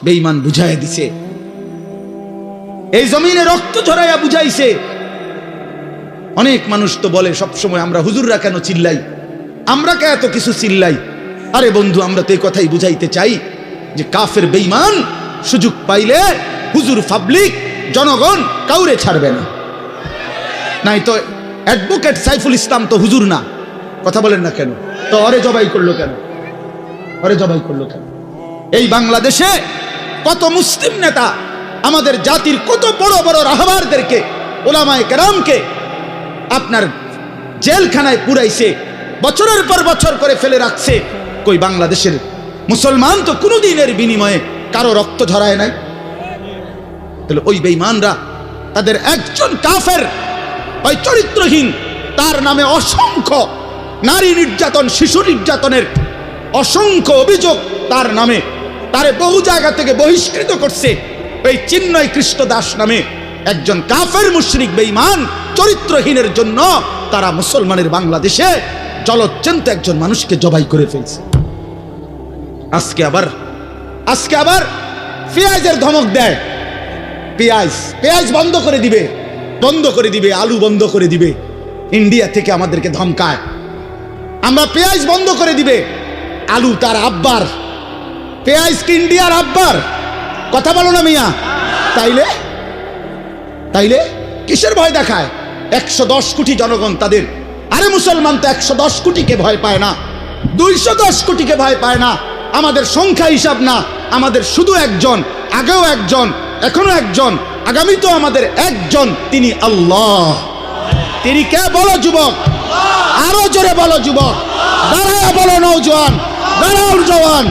বেঈমান বুঝাইয়া দিছে, এই জমিনে রক্ত ঝরাইয়া বুঝাইছে। অনেক মানুষ তো বলে সবসময়, আমরা হুজুররা কেন চিল্লাই, আমরা কে এত কিছু চিল্লাই? আরে বন্ধু, আমরা তো এই কথাই বুঝাইতে চাই যে কাফের বেঈমান সুযোগ পাইলে হুজুর, পাবলিক, জনগণ কাউরে ছাড়বে না। নাই তো অ্যাডভোকেট সাইফুল ইসলাম তো হুজুর না, কথা বলেন না কেন? তো অরে জবাই করলো কেন? অরে জবাই করলো কেন? এই বাংলাদেশে কত মুসলিম নেতা আমাদের জাতির কত বড় বড় রাহবারদেরকে, ওলামায়ে কেরামকে আপনার জেলখানায় পুরাইছে, বছরের পর বছর করে ফেলে রাখছে। কই বাংলাদেশের মুসলমান তো কোনোদিনের বিনিময়ে কারো রক্ত ঝরায় নাই। তাহলে ওই বেঈমানরা তাদের একজন কাফের, ওই চরিত্রহীন, তার নামে অসংখ্য নারী নির্যাতন, শিশু নির্যাতনের অসংখ্য অভিযোগ তার নামে, তারে বহু জায়গা থেকে বহিষ্কৃত করছে। ওই চিন্ময় কৃষ্ণ দাস নামে একজন কাফের মুশরিক বেঈমান চরিত্রহীনের জন্য তারা মুসলমানের বাংলাদেশে জলজ্জন্ত একজন মানুষকে জবাই করে ফেলছে। আজকে আবার পেঁয়াজের ধমক দেয়, পেঁয়াজ বন্ধ করে দিবে, আলু বন্ধ করে দিবে। ইন্ডিয়া থেকে আমাদেরকে ধমকায়, আমরা পেঁয়াজ বন্ধ করে দিবে। আলু তার আব্বার, পেঁয়াজ কি ইন্ডিয়ার আব্বার? কথা বলো না মিয়া। তাইলে কিসের ভয় দেখায়? 110 কোটি জনগণ তাদের। আরে মুসলমান তো 110 কোটিকে ভয় পায় না, 210 কোটিকে ভয় পায় না। আমাদের সংখ্যা হিসাব না, আমাদের শুধু একজন, আগেও একজন, এখনো একজন, আগামী তো আমাদের একজন, তিনি আল্লাহ। তিনি কে? বলো যুবক, আরো জোরে বলো যুবক, দাঁড়াও বলো নওজোয়ান, দাঁড়াও জওয়ান,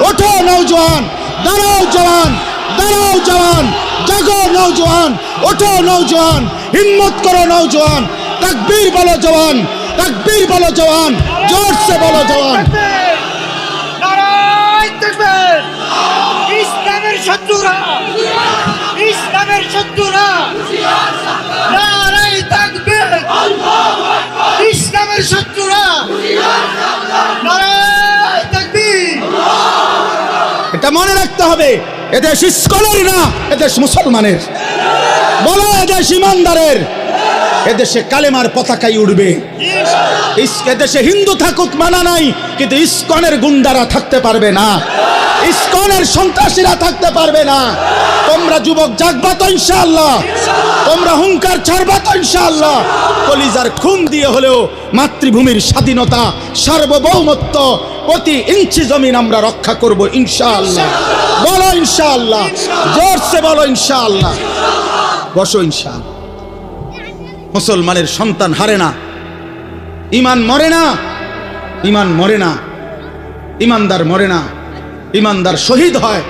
ওঠো নওজোয়ান, দাঁড়াও জওয়ান, দাঁড়াও জওয়ান, জাগো নওজোয়ান, ওঠো নওজোয়ান, হিম্মত করো নওজোয়ান, তাকবীর বলো জওয়ান, তাকবীর বলো জওয়ান, জোর সে বলো জওয়ান। নারায়ে তাকবীর! ইসলামের শত্রুরা, ইসলামের শত্রুরা, নারায়ে তাকবীর! ইসলামের শত্রুরা, নারায়ে তাকবীর! এটা মনে রাখতে হবে, এদেশ ইসকলের না, এদেশ মুসলমানের। বলো এদেশ ইমানদারের। এদেশে কালেমার পতাকাই উঠবে। এদেশে হিন্দু থাকুক মানা নাই, কিন্তু ইসকনের গুন্ডারা থাকতে পারবে না, ইসকনের সন্ত্রাসীরা থাকতে পারবে না। তোমরা যুবক জাগবা তো ইনশাআল্লাহ, তোমরা হুঙ্কার ছাড়বা তো ইনশাআল্লাহ। কলিজার খুন দিয়ে হলেও মাতৃভূমির স্বাধীনতা, সার্বভৌমত্ব, প্রতি ইঞ্চি জমিন আমরা রক্ষা করব ইনশাআল্লাহ। বলো ইনশাআল্লাহ, জোরসে বলো ইনশাআল্লাহ। বসো ইনশাআল্লাহ। মুসলমানের সন্তান হারে না, ইমান মরে না, ইমান মরে না, ইমানদার মরে না, ইমানদার শহীদ হয়,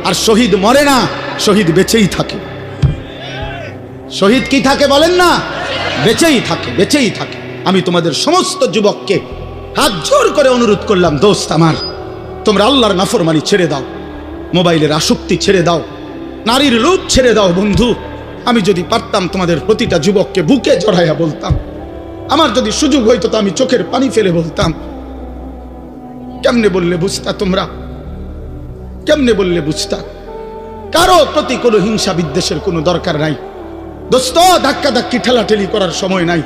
আর শহীদ মরে না, শহীদ বেঁচেই থাকে। শহীদ কি থাকে বলেন না? বেঁচেই থাকে, বেঁচেই থাকে। আমি তোমাদের সমস্ত যুবককে হাত জোর করে অনুরোধ করলাম, দোস্ত আমার, তোমরা আল্লাহর নাফরমানি ছেড়ে দাও, মোবাইলের আসক্তি ছেড়ে দাও, নারীর লোভ ছেড়ে দাও। বন্ধু, আমি যদি পারতাম তোমাদের প্রতিটা যুবককে বুকে জড়াইয়া বলতাম, আমার যদি সুযোগ হইতো তো আমি চোখের পানি ফেলে বলতাম, কেমনে বললে বুঝতা তোমরা? কেমনে বললে বুঝতা? কারো প্রতি কোনো হিংসা বিদ্বেষের কোনো দরকার নাই দোস্ত। ধাক্কা ধাক্কি ঠেলাঠেলি করার সময় নাই।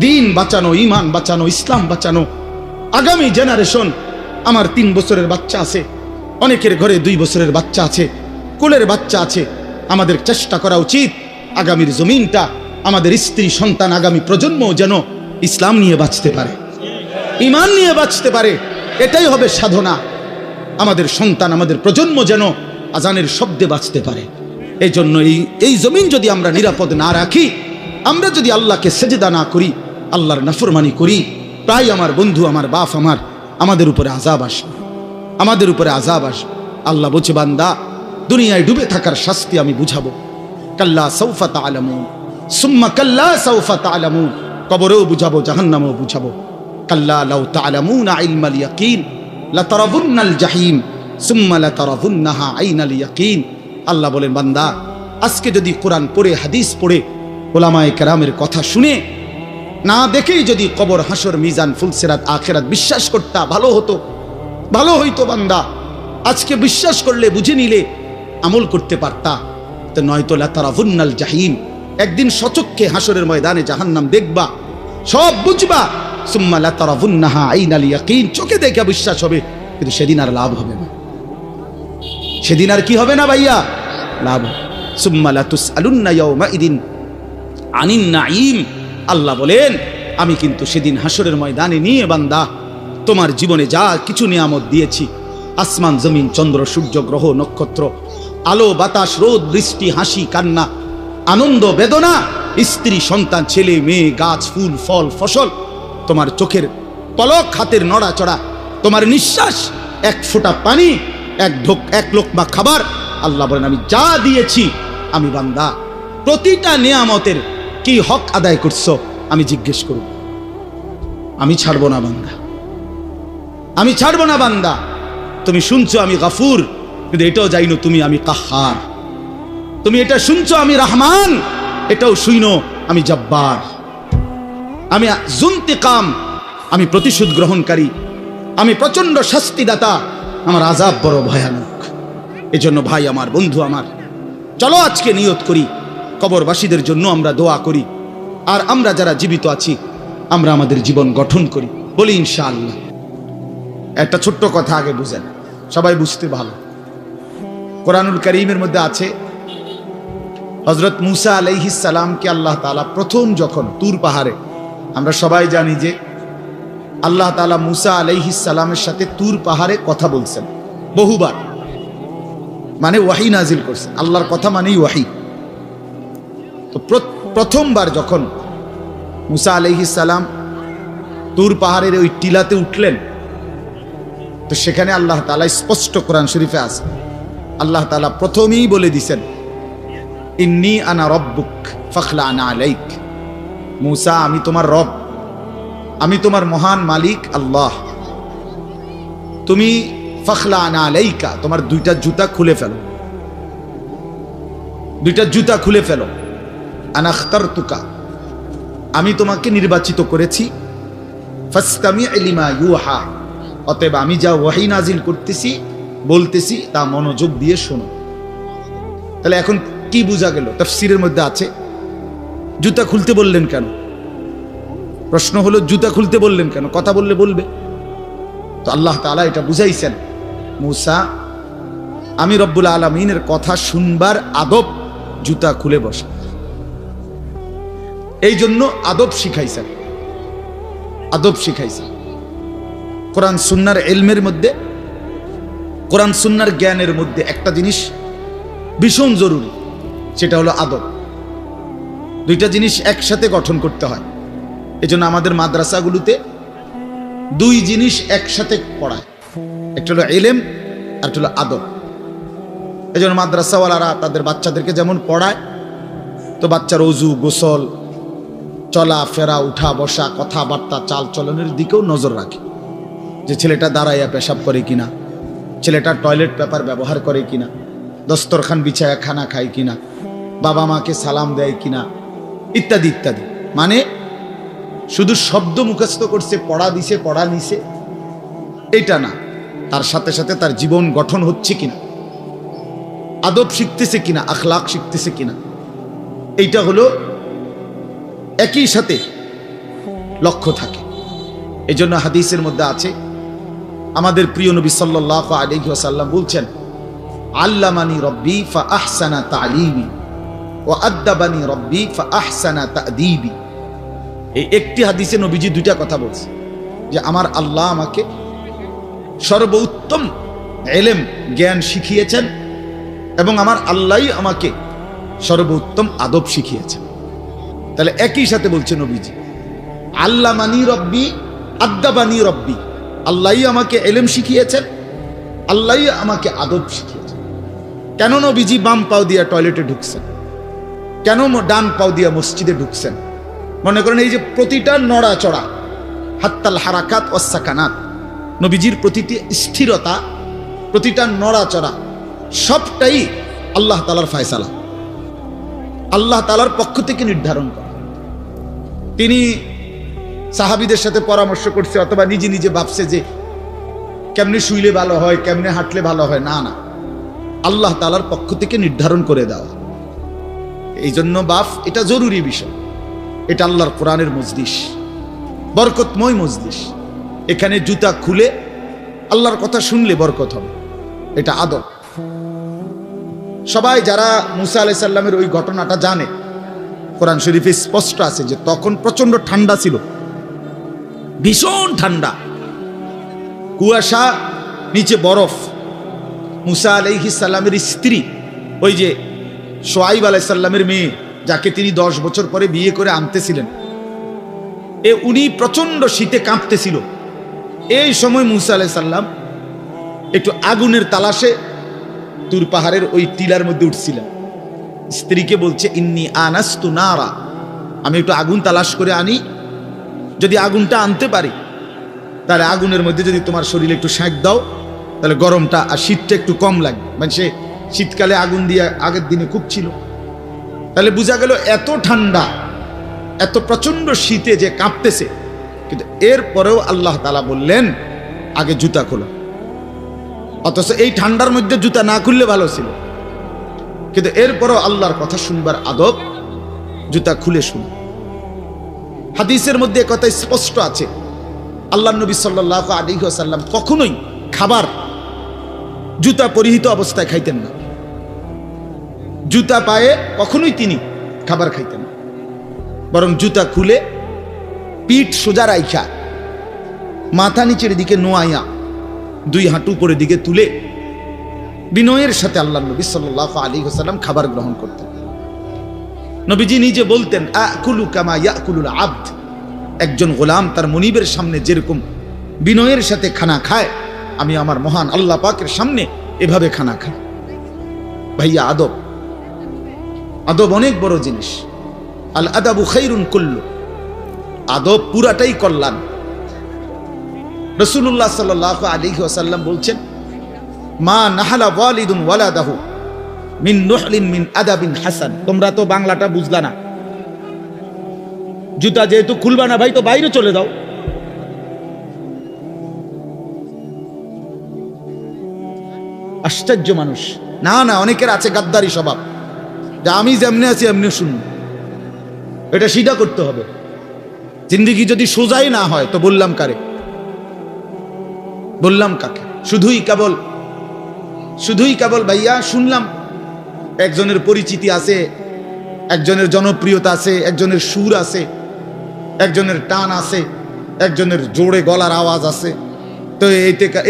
দিন বাঁচানো, ইমান বাঁচানো, ইসলাম বাঁচানো। আগামী জেনারেশন, আমার 3 বছরের বাচ্চা আছে, অনেকের ঘরে 2 বছরের বাচ্চা আছে, কোলের বাচ্চা আছে। আমাদের চেষ্টা করা উচিত আগামীর জমিনটা, আমাদের স্ত্রী সন্তান, আগামী প্রজন্ম যেন ইসলাম নিয়ে বাঁচতে পারে, ইমান নিয়ে বাঁচতে পারে। এটাই হবে সাধনা। আমাদের সন্তান, আমাদের প্রজন্ম যেন আজানের শব্দে বাঁচতে পারে। এই জন্য এই জমিন যদি আমরা নিরাপদ না রাখি, আমরা যদি আল্লাহকে সেজদা না করি, আল্লাহর নাফরমানি করি, প্রায় আমার বন্ধু, আমার বাপ, আমাদের উপরে আযাব আসবে, আমাদের উপরে আযাব আসবে। আল্লাহ বলছে, বান্দা, দুনিয়ায় ডুবে থাকার শাস্তি আমি বুঝাবো। কাল্লা সাউফা তা'লামুন, সুম্মা কাল্লা সাউফা তা'লামুন, কবরেও বুঝাবো, জাহান্নামেও বুঝাবো। কাল্লা লাউ তা'লামুনা ইলমাল ইয়াকিন লাতারাবুন্নাল জাহিম সুম্মা লাতারাবুন্নাহা আইনাল ইয়াকিন। আল্লাহ বলেন, বান্দা, আজকে যদি কোরআন পড়ে, হাদিস পড়ে, উলামায়ে কেরামের কথা শুনে, না দেখেই যদি কবর, হাসর, মিজান, ফুলসিরাত, আখিরাত বিশ্বাস করতা, ভালো হতো, ভালো হইতো। বান্দা, আজকে বিশ্বাস করলে, বুঝে নিলে, আমল করতে পারতা, তো নয়তো লাতারাউন্নাল জাহিম, একদিন সচক্ষে হাসরের ময়দানে জাহান্নাম দেখবা, সব বুঝবা, সুম্মা লাতারাউন্নাহা আইনাল ইয়াকিন, চোখে দেখে বিশ্বাস হবে, কিন্তু সেদিন আর লাভ হবে না। সেদিন আর কি হবে না ভাইয়া? লাভ। সুম্মা লাতুসআলুন্না ইয়াওমাইদিন আনিন নাঈম, আল্লাহ বলেন আমি কিন্তু সেদিন হাসরের ময়দানে নিয়ে বান্দা তোমার জীবনে যা কিছু নিয়ামত দিয়েছি, আসমান জমিন চন্দ্র সূর্য গ্রহ নক্ষত্র, আলো বাতাস রোদ বৃষ্টি হাসি কান্না আনন্দ বেদনা, স্ত্রী সন্তান ছেলে মেয়ে গাছ ফুল ফল ফসল, তোমার চোখের পলক হাতের নড়াচড়া, তোমার নিঃশ্বাস, এক ফোঁটা পানি, এক লোকমা খাবার, আল্লাহ বলেন আমি যা দিয়েছি, আমি বান্দা প্রতিটা নিয়ামতের কি হক আদায় করছো আমি জিজ্ঞেস করব। আমি ছাড়বো না বান্দা, আমি ছাড়বো না বান্দা। তুমি শুনছো আমি গাফুর, কিন্তু এটাও জানো তুমি আমি কাহ্হার। তুমি এটা শুনছো আমি রহমান, এটাও শুইনো আমি জব্বার। আমি জুন্তিকাম, আমি প্রতিশোধ গ্রহণকারী, আমি প্রচন্ড শাস্তিদাতা, আমার আযাব বড় ভয়ানক। এজন্য ভাই আমার, বন্ধু আমার, চলো আজকে নিয়ত করি, কবরবাসীদের জন্য আমরা দোয়া করি, আর আমরা যারা জীবিত আছি আমরা আমাদের জীবন গঠন করি, বলি ইনশাআল্লাহ। একটা ছোট্ট কথা আগে বুঝেন, সবাই বুঝতে ভালো। কোরআনুল কারীমের মধ্যে আছে হযরত মূসা আলাইহিস সালামকে আল্লাহ তাআলা প্রথম যখন তুর পাহাড়ে, আমরা সবাই জানি যে আল্লাহ তাআলা মূসা আলাইহিস সালামের সাথে তুর পাহাড়ে কথা বলছেন বহুবার, মানে ওয়াহি নাজিল করছেন, আল্লাহর কথা মানেই ওয়াহি। তো প্রথমবার যখন মূসা আলাইহিস সালাম তুর পাহাড়ের ওই টিলাতে উঠলেন, তো সেখানে আল্লাহ তাআলা স্পষ্ট কোরআন শরীফে আছে, আল্লাহ তাআলা প্রথমেই বলে দিছেন ইন্নী আনা রব্বুক ফাখলা'না আলাইক, মূসা আমি তোমার রব, আমি তোমার মহান মালিক আল্লাহ, তুমি ফাখলা'না আলাইকা, তোমার দুইটা জুতা খুলে ফেলো, দুইটা জুতা খুলে ফেলো। আনা আখতারতুকা, আমি তোমাকে নির্বাচিত করেছি, ফাসতামি' লিমা ইউহা, অতএব আমি যা ওয়াহি নাজিল করতেছি বলতেছি তা মনোযোগ দিয়ে শোনো। তাহলে এখন কি বোঝা গেল? তাফসীরের মধ্যে আছে জুতা খুলতে বললেন কেন? প্রশ্ন হলো জুতা খুলতে বললেন কেন? কথা বললে বলবে। তো আল্লাহ তাআলা এটা বুঝাইছেন, মূসা আমি রব্বুল আলামিনের কথা শুনবার আদব জুতা খুলে বসা, এই জন্য আদব শিখাইছেন, আদব শিখাইছেন। কোরআন সুন্নাহর ইলমের মধ্যে, কোরআন সুন্নাহর জ্ঞানের মধ্যে একটা জিনিস ভীষণ জরুরি, সেটা হলো আদব। দুইটা জিনিস একসাথে গঠন করতে হয়। এজন্য আমাদের মাদ্রাসাগুলোতে দুই জিনিস একসাথে পড়ায়, একটা হলো ইলম আর একটা হলো আদব। এজন্য মাদ্রাসাওয়ালারা তাদের বাচ্চাদেরকে যেমন পড়ায়, তো বাচ্চার ওযু গোসল চলা ফেরা উঠা বসা কথাবার্তা চাল চলনের দিকেও নজর রাখে, যে ছেলেটা দাঁড়াইয়া পেশাব করে কিনা, ছেলেটা টয়লেট পেপার ব্যবহার করে কিনা, দস্তরখান বিছায়া খানা খায় কিনা, বাবা মাকে সালাম দেয় কিনা, ইত্যাদি ইত্যাদি। মানে শুধু শব্দ মুখস্থ করছে, পড়া দিছে পড়া নিছে, এটা না, তার সাথে সাথে তার জীবন গঠন হচ্ছে কিনা, আদব শিখতেছে কিনা, আখলাক শিখতেছে কিনা, এইটা হলো একই সাথে লক্ষ্য থাকে। এই জন্য হাদিসের মধ্যে আছে, আমাদের প্রিয় নবী সাল্লাল্লাহু আলাইহি ওয়াসাল্লাম বলছেন আল্লামানি রব্বি ফা আহসানা তা'লিমি ওয়া আদ্দাবানি রব্বি ফা আহসানা তা'দীবি। এই একটি হাদিসে নবীজি দুইটা কথা বলছে, যে আমার আল্লাহ আমাকে সর্বোত্তম ইলম জ্ঞান শিখিয়েছেন এবং আমার আল্লাহই আমাকে সর্বোত্তম আদব শিখিয়েছেন। তাহলে একই সাথে বলছে নবীজি আল্লামানি রব্বি আদ্দাবানি রব্বি, আল্লাহই আমাকে ইলম শিখিয়েছেন, আল্লাহই আমাকে আদব শিখিয়েছেন। কেন নবীজি বাম পাও দিয়া টয়লেটে ঢুকছেন? কেন ডান পাও দিয়া মসজিদে ঢুকছেন? মনে করেন এই যে প্রতিটা নড়াচড়া, হাত্তাল হারাকাত ওয়াস সাকানাত, নবীজির প্রতিটি স্থিরতা, প্রতিটা নড়াচড়া সবটাই আল্লাহ তাআলার ফয়সালা, আল্লাহ তাআলার পক্ষ থেকে নির্ধারণ করা। তিনি সাহাবীদের সাথে পরামর্শ করছে অথবা নিজে নিজে ভাবছে যে কেমনে শুইলে ভালো হয়, কেমনে হাঁটলে ভালো হয়, না না, আল্লাহ তাআলার পক্ষ থেকে নির্ধারণ করে দেওয়া। এই জন্য বাপ, এটা জরুরি বিষয়। এটা আল্লাহর কোরআনের মজলিস, বরকতময় মজলিস। এখানে জুতা খুলে আল্লাহর কথা শুনলে বরকত হবে, এটা আদব। সবাই যারা মুসা আলাইহিস সালামের ওই ঘটনাটা জানে, কোরআন শরীফে স্পষ্ট আছে যে তখন প্রচন্ড ঠান্ডা ছিল, ভীষণ ঠান্ডা, কুয়াশা, নিচে বরফ। মুসা আলাইহিস সালামের স্ত্রী, ওই যে শুআয়ব আলাইহিস সালামের মেয়ে, যাকে তিনি 10 বছর পরে বিয়ে করে আনতেছিলেন, উনি প্রচন্ড শীতে কাঁপতেছিল। এই সময় মুসা আলাইহিস সালাম একটু আগুনের তালাশে তুর পাহাড়ের ওই টিলার মধ্যে উঠছিলেন। স্ত্রীকে বলছে, ইন্নী আনাস্তু নারা, আমি একটু আগুন তালাশ করে আনি, যদি আগুনটা আনতে পারি তাহলে আগুনের মধ্যে যদি তোমার শরীরে একটু সেঁক দাও তাহলে গরমটা আর শীতটা একটু কম লাগবে। মানে সে শীতকালে আগুন দিয়ে আগের দিনে খুব ছিল, তাহলে বোঝা গেল এত ঠান্ডা, এত প্রচন্ড শীতে যে কাঁপতেছে। কিন্তু এরপরেও আল্লাহ তাআলা বললেন আগে জুতা খোলো। অথচ এই ঠান্ডার মধ্যে জুতা না খুললে ভালো ছিল, কিন্তু এরপরেও আল্লাহর কথা শুনবার আদব, জুতা খুলে শুন। হাদিসের মধ্যে কথা স্পষ্ট আছে, আল্লাহ নবী সাল্লাল্লাহু আলাইহি ওয়াসাল্লাম কখনোই খাবার জুতা পরিহিত অবস্থায় খাইতেন না। জুতা পায়ে কখনোই তিনি খাবার খাইতেন না, বরং জুতা খুলে পিঠ সোজা রাইখা, মাথা নিচের দিকে নোয়াইয়া, 2 হাঁটু উপরের দিকে তুলে বিনয়ের সাথে আল্লাহ নবী সাল্লাল্লাহু আলাইহি ওয়াসাল্লাম খাবার গ্রহণ করতেন। নবীজি নিজে বলতেন, আকুলু কামা ইয়াকুলুল আবদ, একজন গোলাম তার মনিবের সামনে যেরকম বিনয়ের সাথে খানা খায়, আমি আমার মহান আল্লাহ পাকের সামনে এভাবে খানা খাই। ভাইয়া, আদব, আদব অনেক বড় জিনিস। আল আদাবু খাইরুন কুল্লু, আদব পুরাটাই কল্যাণ। রাসূলুল্লাহ সাল্লাল্লাহু আলাইহি ওয়াসাল্লাম বলছেন, মা নাহালা ওয়ালিদুন ওয়ালাদাহু মিন নুহলিন মিন আদাবিন হাসান। তোমরা তো বাংলাটা বুঝলা না, জুতা যেহেতু খুলবা না ভাই, তো বাইরে চলে যাও। আশ্চর্য মানুষ। না না, অনেকের আছে গাদ্দারি স্বভাব, যে আমি যেমনি আছি এমনি শুনুন। এটা সিধা করতে হবে। জিন্দেগি যদি সোজাই না হয় তো বললাম কারে, বললাম কাকে? শুধুই কেবল ভাইয়া শুনলাম একজনের পরিচিতি আছে, একজনের জনপ্রিয়তা আছে, একজনের সুর আছে, একজনের টান আছে, একজনের জোরে গলার আওয়াজ আছে, তো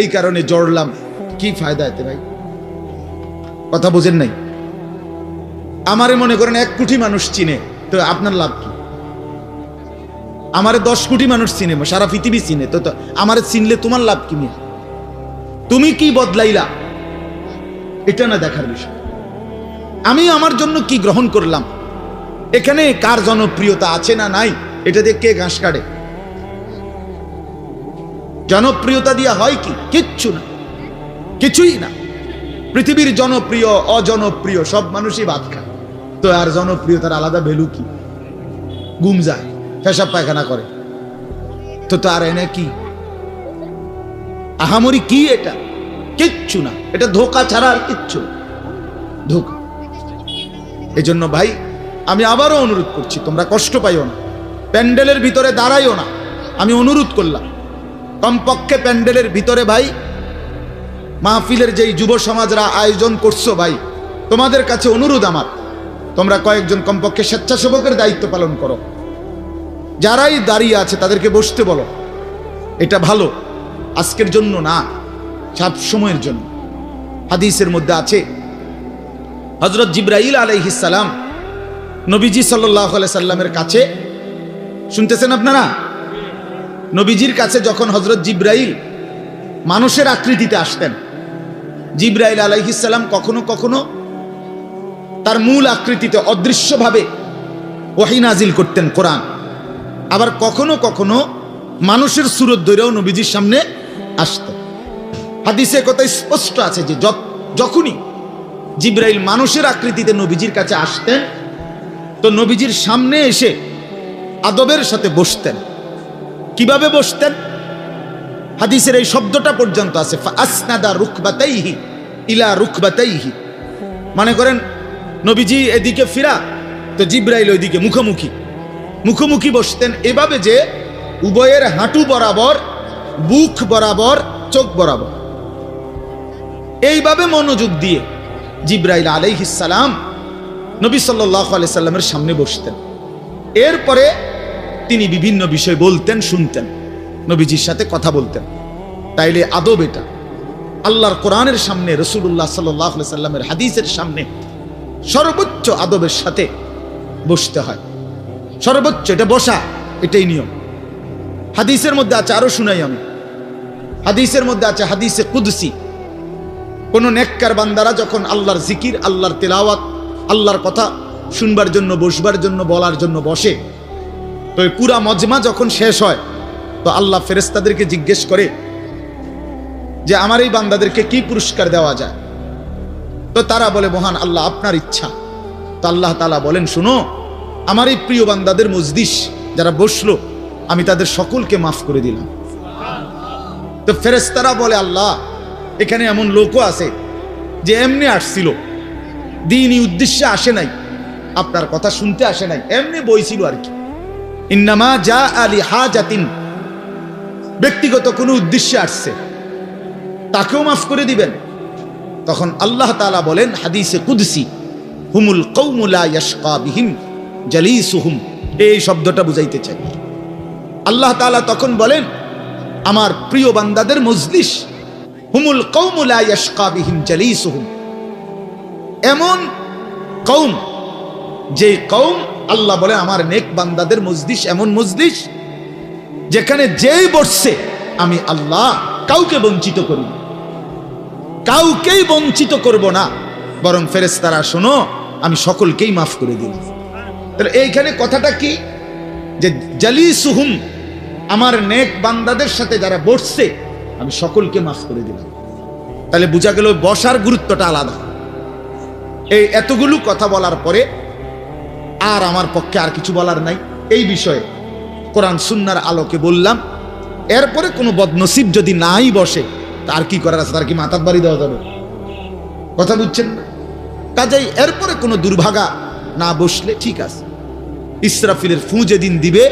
এই কারণে জড়লাম। কি ফায়দা এতে ভাই? কথা বোঝেন নাই? আমারে মনে করেন 1 কোটি মানুষ চিনে, তো আপনার লাভ কি? আমারে 10 কোটি মানুষ চিনে, সারা পৃথিবী চিনে, তো আমারে চিনলে তোমার লাভ কি? তুমি কি বদলাইলা, এটা না দেখার বিষয়। আমি আমার জন্য কি গ্রহণ করলাম, এখানে কার জনপ্রিয়তা আছে না নাই, এটা দিয়ে কে ঘাস কাটে? জনপ্রিয়তা দিয়া হয় কি? কিচ্ছু না, কিছুই না। পৃথিবীর জনপ্রিয় অজনপ্রিয় সব মানুষই ভাত খায়, তো আর জনপ্রিয়তার আলাদা ভ্যালু কি? ঘুম যায়, পেশাব পায়খানা করে, তো তার এনে কি আহামরি? কি এটা? কিচ্ছু না, এটা ধোঁকা ছাড়া আর কিচ্ছু, ধোঁকা। এই জন্য ভাই, আমি আবারও অনুরোধ করছি, তোমরা কষ্ট পাইও না, প্যান্ডেলের ভিতরে দাঁড়াইও না। আমি অনুরোধ করলাম, কমপক্ষে প্যান্ডেলের ভিতরে ভাই, মাহফিলের যেই যুব সমাজরা আয়োজন করছো ভাই, তোমাদের কাছে অনুরোধ আমার, তোমরা কয়েকজন কমপক্ষে স্বেচ্ছাসেবকের দায়িত্ব পালন করো। যারাই দাঁড়িয়ে আছে তাদেরকে বসতে বলো। এটা ভালো, আজকের জন্য না, সব সময়ের জন্য। হাদিসের মধ্যে আছে, হযরত জিবরাইল আলাইহিস সালাম নবীজি সাল্লাল্লাহু আলাইহি সাল্লামের কাছে, শুনতেছেন আপনারা? নবীজির কাছে যখন হযরত জিবরাইল মানুষের আকৃতিতে আসতেন, জিবরাইল আলাইহিস সালাম কখনো কখনো তার মূল আকৃতিতে অদৃশ্যভাবে ওহী নাজিল করতেন, কোরআন। আবার কখনো কখনো মানুষের সুরত ধরেও নবীজির সামনে আসতেন। হাদিসে কথা স্পষ্ট আছে যে যখনই জিবরাইল মানুষের আকৃতিতে নবীজির কাছে আসতেন, তো নবীজির সামনে এসে আদবের সাথে বসতেন। কিভাবে বসতেন? হাদিসের এই শব্দটা পর্যন্ত আছে, ফাসনাদা রুকবাতাইহি ইলা রুকবাতাইহি, মনে করেন নবীজি এদিকে ফিরা তো জিব্রাইল ওইদিকে মুখোমুখি মুখোমুখি বসতেন, এভাবে যে উভয়ের হাঁটু বরাবর, বুক বরাবর, চোখ বরাবর, এইভাবে মনোযোগ দিয়ে জিব্রাইল আলাইহিস সালাম নবী সাল্লাল্লাহু আলাইহি সাল্লামের সামনে বসতেন। এরপরে তিনি বিভিন্ন বিষয় বলতেন, শুনতেন, নবীজির সাথে কথা বলতেন। তাইলে আদব এটা আল্লাহর কোরআনের সামনে, রাসূলুল্লাহ সাল্লাল্লাহু আলাইহি সাল্লামের হাদিসের সামনে সর্বোচ্চ আদবের সাথে বসতে হয়, সর্বোচ্চ এটা বসা, এটাই নিয়ম। হাদিসের মধ্যে আছে, আরো শুনাই আমি, হাদিসের মধ্যে আছে হাদিসে কুদসি, কোন নেককার বান্দারা যখন আল্লাহর জিকির, আল্লাহর তেলাওয়াত, আল্লাহর কথা শুনবার জন্য, বসবার জন্য, বলার জন্য বসে, তো এই পুরা মজমা যখন শেষ হয় তো আল্লাহ ফেরেশতাদেরকে জিজ্ঞেস করে যে আমার এই বান্দাদেরকে কি পুরস্কার দেওয়া যায়? তো তারা বলে মহান আল্লাহ আপনার ইচ্ছা। তো আল্লাহ তাআলা বলেন শুনো, আমার এই প্রিয় বান্দাদের মজলিস যারা বসলো আমি তাদের সকলকে মাফ করে দিলাম। তো ফেরেশতারা বলে আল্লাহ এখানে এমন লোকও আছে যে এমনি আসছিল, দ্বীনি উদ্দেশ্যে আসে নাই, আপনার কথা শুনতে আসে নাই, এমনি বইছিল আর কি, ইন্নামা জা আলি হাজাতিন, ব্যক্তিগত কোনো উদ্দেশ্যে আসছে, তাকেও মাফ করে দিবেন। তখন আল্লাহ তাআলা বলেন হাদিসে কুদসি, হুমুল কওমু লা ইয়াশকা বিহিম জালিসুহুম, এই শব্দটা বুঝাইতে চাই। আল্লাহ তাআলা তখন বলেন আমার প্রিয় বান্দাদের মজলিস, হুমুল কওমু লা ইয়াশকা বিহিম জালিসুহুম, এমন কওম, যে কওম, আল্লাহ বলে আমার নেক বান্দাদের মজলিস এমন মজলিস যেখানে যেই বসছে আমি আল্লাহ কাউকে বঞ্চিত করি না, কাউকেই বঞ্চিত করব না, বরং ফেরেশতারা শোনো আমি সকলকেই মাফ করে দিলাম। তাহলে এইখানে কথাটা কি, যে জালিসুহুম, আমার নেক বান্দাদের সাথে যারা বসছে আমি সকলকে মাফ করে দিলাম। তাহলে বোঝা গেল বসার গুরুত্বটা আলাদা। এই এতগুলো কথা বলার পরে আর আমার পক্ষে আর কিছু বলার নাই এই বিষয়ে, কোরআন সুন্নাহর আলোকে বললাম। এরপরে কোনো বদনসিব যদি নাই বসে তার কি করার আছে? তার কি মাথার বাড়ি দেওয়া যাবে? কথা বুঝছেন না? কাজেই এরপরে কোনো দুর্ভাগা না বসলে ঠিক আছে। ইসরাফিলের ফু যেদিন দিবে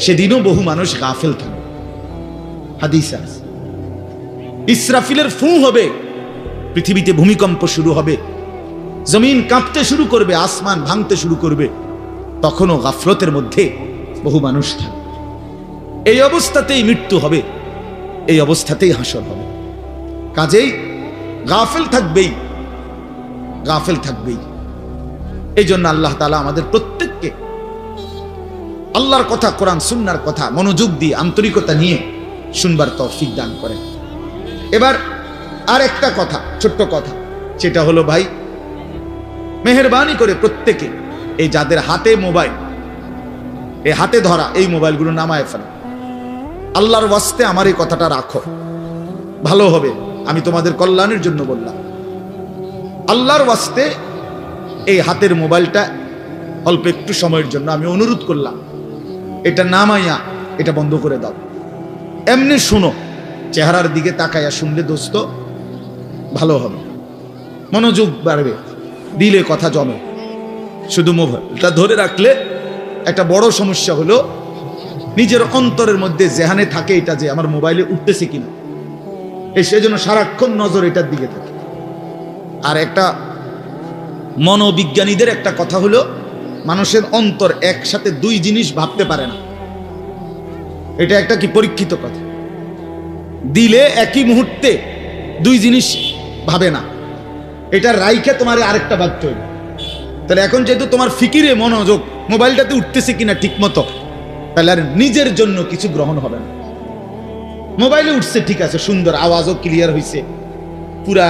সেদিনও বহু মানুষ গাফেল থাকবে, হাদিস আছে। ইসরাফিলের ফু হবে, পৃথিবীতে ভূমিকম্প শুরু হবে, জমিন কাঁপতে শুরু করবে, আসমান ভাঙতে শুরু করবে, তখনও গাফলতের মধ্যে বহু মানুষ থাকবে। এই অবস্থাতেই মৃত্যু হবে, এই অবস্থাতেই হাসর হবে। কাজেই গাফেল থাকবেই, গাফেল থাকবেই। এই জন্য আল্লাহ তাআলা আমাদের প্রত্যেককে আল্লাহর কথা, কোরআন সুন্নাহর কথা মনোযোগ দিয়ে আন্তরিকতা নিয়ে শুনবার তৌফিক দান করেন। এবার আর একটা কথা, ছোট্ট কথা, সেটা হলো ভাই মেহেরবানি করে প্রত্যেকে এই যাদের হাতে মোবাইল, এই হাতে ধরা এই মোবাইলগুলো নামায় ফেলো। আল্লাহর ওয়াস্তে আমার এই কথাটা রাখো, ভালো হবে, আমি তোমাদের কল্যাণের জন্য বললাম। আল্লাহর ওয়াস্তে এই হাতের মোবাইলটা অল্প একটু সময়ের জন্য আমি অনুরোধ করলাম, এটা নামাইয়া এটা বন্ধ করে দাও। এমনি শুনো, চেহারার দিকে তাকাইয়া শুনলে দোস্ত ভালো হবে, মনোযোগ বাড়বে, দিলে কথা জমে। শুধু মোবাইলটা ধরে রাখলে একটা বড় সমস্যা হলো নিজের অন্তরের মধ্যে জেহানে থাকে এটা যে আমার মোবাইলে উঠতেছে কিনা, এই সেজন্য সারাক্ষণ নজর এটার দিকে থাকে। আর একটা মনোবিজ্ঞানীদের একটা কথা হলো মানুষের অন্তর একসাথে দুই জিনিস ভাবতে পারে না। এটা একটা কি পরীক্ষিত কথা, দিলে একই মুহূর্তে দুই জিনিস ভাবে না, এটা রাইখে তোমার আরেকটা ভাবতে হইবে। তাহলে এখন যেহেতু তোমার ফিকিরে মনোযোগ মোবাইলটাতে উঠতেছে কিনা ঠিক মতো, তাহলে আর নিজের জন্য কিছু গ্রহণ হবে না। মোবাইলে উঠছে ঠিক আছে, সুন্দর, আওয়াজও ক্লিয়ার হয়েছে, পুরা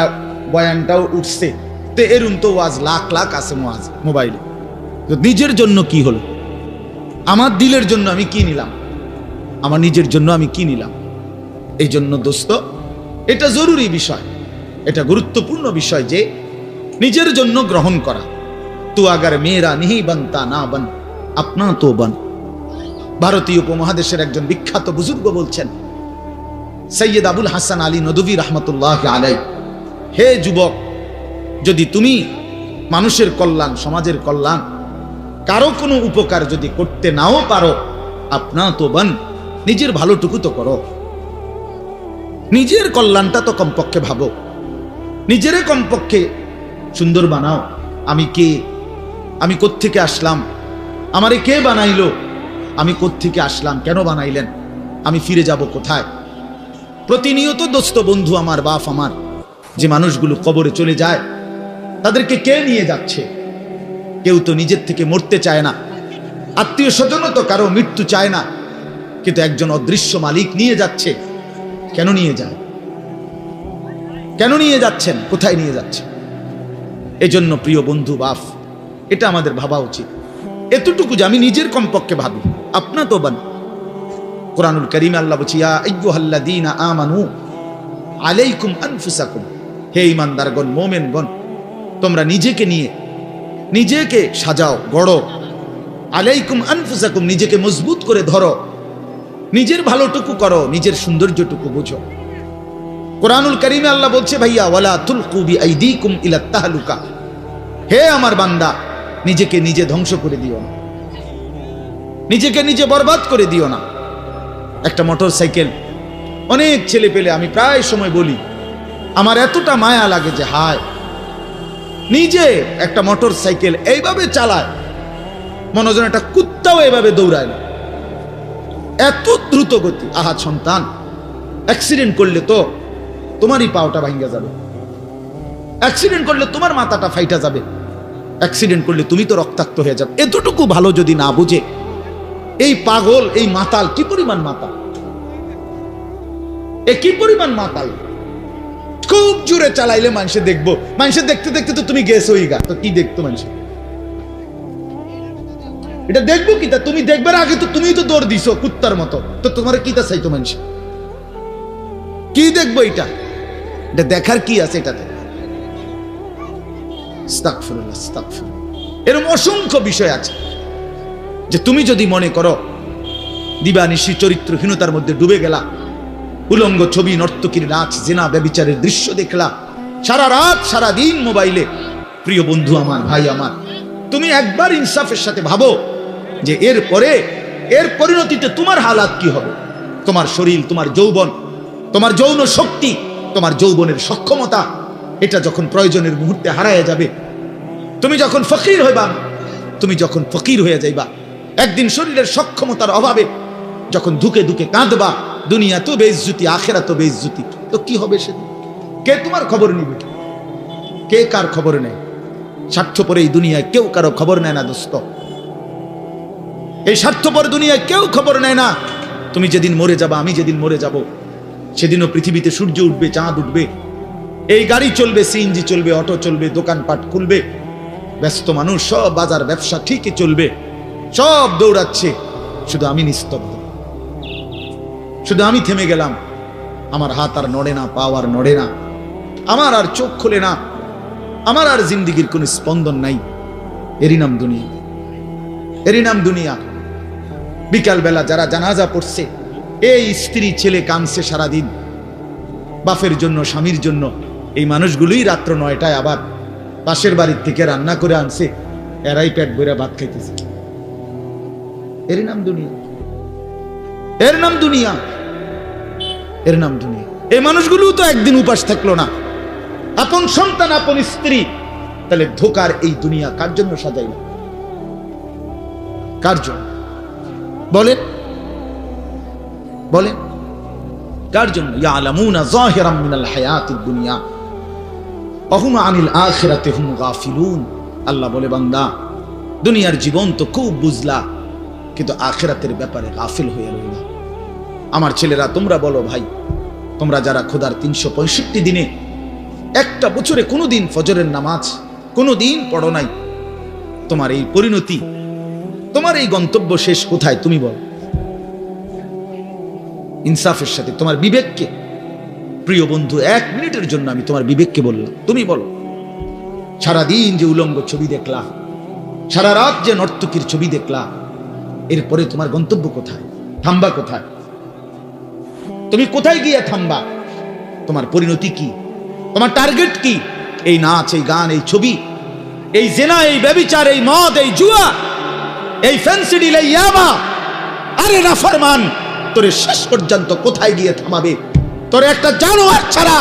বয়ানটাও উঠছে, তো এরুন তো ওয়াজ লাখ লাখ আছে মোবাইলে। তো নিজের জন্য কি হলো? আমার দিলের জন্য আমি কি নিলাম, আমার নিজের জন্য আমি কি নিলাম? এই জন্য দোস্ত এটা জরুরি বিষয়, এটা গুরুত্বপূর্ণ বিষয় যে নিজের জন্য গ্রহণ করা। তু আগার মেয়েরা নিহি বানতা না বান আপনা তো বান। ভারতীয় উপমহাদেশের একজন বিখ্যাত বুজুর্গ বলছেন, সৈয়দ আবুল হাসান আলী নদভী রহমতুল্লাহ আলাই, হে যুবক, যদি তুমি মানুষের কল্যাণ, সমাজের কল্যাণ, কারো কোনো উপকার যদি করতে নাও পারো, আপনা তো বান, নিজের ভালোটুকু তো করো, নিজের কল্যাণটা তো কমপক্ষে ভাবো, নিজেরে কমপক্ষে সুন্দর বানাও। আমি কে, আমি কোত্থেকে আসলাম, আমারে কে বানাইলো, আমি কোত্থেকে আসলাম, কেন বানাইলেন, আমি ফিরে যাব কোথায়। প্রতিনিয়ত দোস্ত বন্ধু আমার, বাপ আমার, যে মানুষগুলো কবরে চলে যায়, তাদেরকে কে নিয়ে যাচ্ছে? কেউ তো নিজের থেকে মরতে চায় না, আত্মীয় স্বজনও তো কারো মৃত্যু চায় না, কিন্তু একজন অদৃশ্য মালিক নিয়ে যাচ্ছে। কেন নিয়ে যায়? কেন নিয়ে যাচ্ছেন? কোথায় নিয়ে যাচ্ছেন? এজন্য প্রিয় বন্ধু, বাপ, এটা আমাদের ভাবা উচিত। এতটুকু যে আমি নিজের কমপক্ষে ভাবি, আপনা তো বান। কোরআনুল কারীমে আল্লাহ বলছে, ইয়া আইয়ুহাল্লাযীনা আমানু আলাইকুম আনফুসাকুম, হে ঈমানদারগণ, মুমিনগণ, তোমরা নিজেকে নিয়ে নিজেকে সাজাও, গড়ো। আলাইকুম আনফুসাকুম, নিজেকে মজবুত করে ধরো, নিজের ভালোটুকু করো, নিজের সৌন্দর্যটুকু বুঝো। কোরআনুল কারীমে আল্লাহ বলছে, ভাইয়া ওয়ালা তুলকু বিআইদিকুম ইলা তাহলুকা, হে আমার বান্দা, নিজেকে নিজে ধ্বংস করে দিও না, নিজেকে নিজে বরবাদ করে দিও না। একটা মোটর সাইকেল, অনেক ছেলে পেলে, আমি প্রায় সময় বলি, আমার এতটা মায়া লাগে যে হায়, নিজে একটা মোটর সাইকেল এইভাবে চালায়, মনে হয় যেন একটা কুত্তাও এভাবে দৌড়ায় না, এত দ্রুত গতি। আহা সন্তান, অ্যাক্সিডেন্ট করলে তো তোমারই পাওটা ভাঙ্গা যাবে, অ্যাক্সিডেন্ট করলে তোমার মাথাটা ফাইটা যাবে, অ্যাক্সিডেন্ট করলে তুমি তো রক্তাক্ত হয়ে যাবে। এতটুকু ভালো যদি না বুঝে এই পাগল, এই মাতাল, কি পরিমাণ মাতাল, এ কি পরিমাণ মাতাল। খুব জোরে চালাইলে মানুষে দেখবো, মানুষে দেখতে দেখতে তো তুমি গেছোই গা, তো কি দেখতো মানুষে? এটা দেখবো কি? তা তুমি দেখবার আগে তো তুমি তো দৌড় দিছো কুত্তার মতো, তো তোমার কি তা চাইতো মানুষ? কি দেখবো এটা? এটা দেখার কি আছে এটাতে? আস্তাগফিরুল্লাহ, আস্তাগফিরুল্লাহ। এরকম অসংখ্য বিষয় আছে যে তুমি যদি মনে করো দিবানিশি চরিত্রহীনতার মধ্যে ডুবে গেলা, উলঙ্গ ছবি, নর্তকীর নাচ, জিনা, ব্যভিচারের দৃশ্য দেখলা, সারা রাত সারা দিন মোবাইলে, প্রিয় বন্ধু আমার, ভাই আমার, তুমি একবার ইনসাফের সাথে ভাবো যে এর পরিণতিতে তোমার হালাত কি হবে। তোমার শরীর, তোমার যৌবন, তোমার যৌন শক্তি, তোমার যৌবনের সক্ষমতা, এটা যখন প্রয়োজনের মুহূর্তে হারায় যাবে, তুমি যখন ফকির হইবা, তুমি যখন ফকির হয়ে যাইবা, একদিন শরীরের সক্ষমতার অভাবে যখন ধুকে ধুকে কাঁদবা, দুনিয়া তো বেইজ্জতি, আখিরাত তো বেইজ্জতি, তো কি হবে সেদিন? কে তোমার খবর নিবে? কে কার খবর নেয়? স্বার্থপর এই দুনিয়ায় কেউ কারো খবর নেয় না দোস্ত, এই স্বার্থপর দুনিয়ায় কেউ খবর নেয় না। তুমি যেদিন মরে যাবা, আমি যেদিন মরে যাব, সেদিনও পৃথিবীতে সূর্য উঠবে, চাঁদ উঠবে, এই গাড়ি চলবে, সিএনজি চলবে, অটো চলবে, দোকানপাট খুলবে, ব্যস্ত মানুষ সব বাজার ব্যবসা ঠিকই চলবে, সব দৌড়াচ্ছে, শুধু আমি নিস্তব্ধ, শুধু আমি থেমে গেলাম। আমার হাত আর নড়ে না, পা আর নড়ে না, আমার আর চোখ খোলে না, আমার আর জিন্দিগির কোন স্পন্দন নাই। এরই নাম দুনিয়া, এরই নাম দুনিয়া। বিকাল বেলা যারা জানাজা পড়ছে, এই স্ত্রী ছেলে কাঁদছে সারাদিন বাপের জন্য, স্বামীর জন্য, এই মানুষগুলোই রাত্র 9টায় আবার পাশের বাড়ির থেকে রান্না করে আনছে, এরাই পেট ভরে ভাত খাইতেছে। এর নাম দুনিয়া, এর নাম দুনিয়া, এর নাম দুনিয়া। এই মানুষগুলো তো একদিন উপাস থাকলো না, আপন সন্তান, আপন স্ত্রী, তাহলে ধোকার এই দুনিয়া কার জন্য সাজাইল? কার জন্য বলেন? বলেন কার জন্য? ইয়ালামুনা যাহিরাম মিনাল হায়াতিদ দুনিয়া ওয়া হুম আনিল আখিরাতি হুম গাফিলুন। আল্লাহ বলে, বান্দা, দুনিয়ার জীবন তো খুব বুঝলা, কিন্তু আখিরাতের ব্যাপারে গাফিল হয়ে রইলা। আমার ছেলেরা, তোমরা বলো ভাই, তোমরা যারা খোদার 365 দিনে একটা বছরে কোনোদিন ফজরের নামাজ কোনোদিন পড়ো নাই, তোমার এই পরিণতি, তোমার এই গন্তব্য শেষ কোথায়? তুমি বলো ইনসাফের সাথে। তোমার বিবেককে, প্রিয় বন্ধু, 1 মিনিটের জন্য আমি তোমার বিবেককে বললাম, তুমি বলো, সারাদিন যে উলঙ্গ ছবি দেখলা, সারা রাত যে নর্তকীর ছবি দেখলা, এরপরে তোমার গন্তব্য কোথায়? থামবা কোথায়? তুমি কোথায় গিয়ে থামবা? তোমার পরিণতি কি? তোমার টার্গেট কি? এই নাচ, এই গান, এই ছবি, এই জেনা, এই ব্যভিচার, এই মদ, এই জুয়া, এই ফেন্সিডিল, এই ইয়াবা। আরে না ফরমান, তোরে শেষ পর্যন্ত কোথায় গিয়ে থামাবে? তোরে একটা জানোয়ার ছাড়া,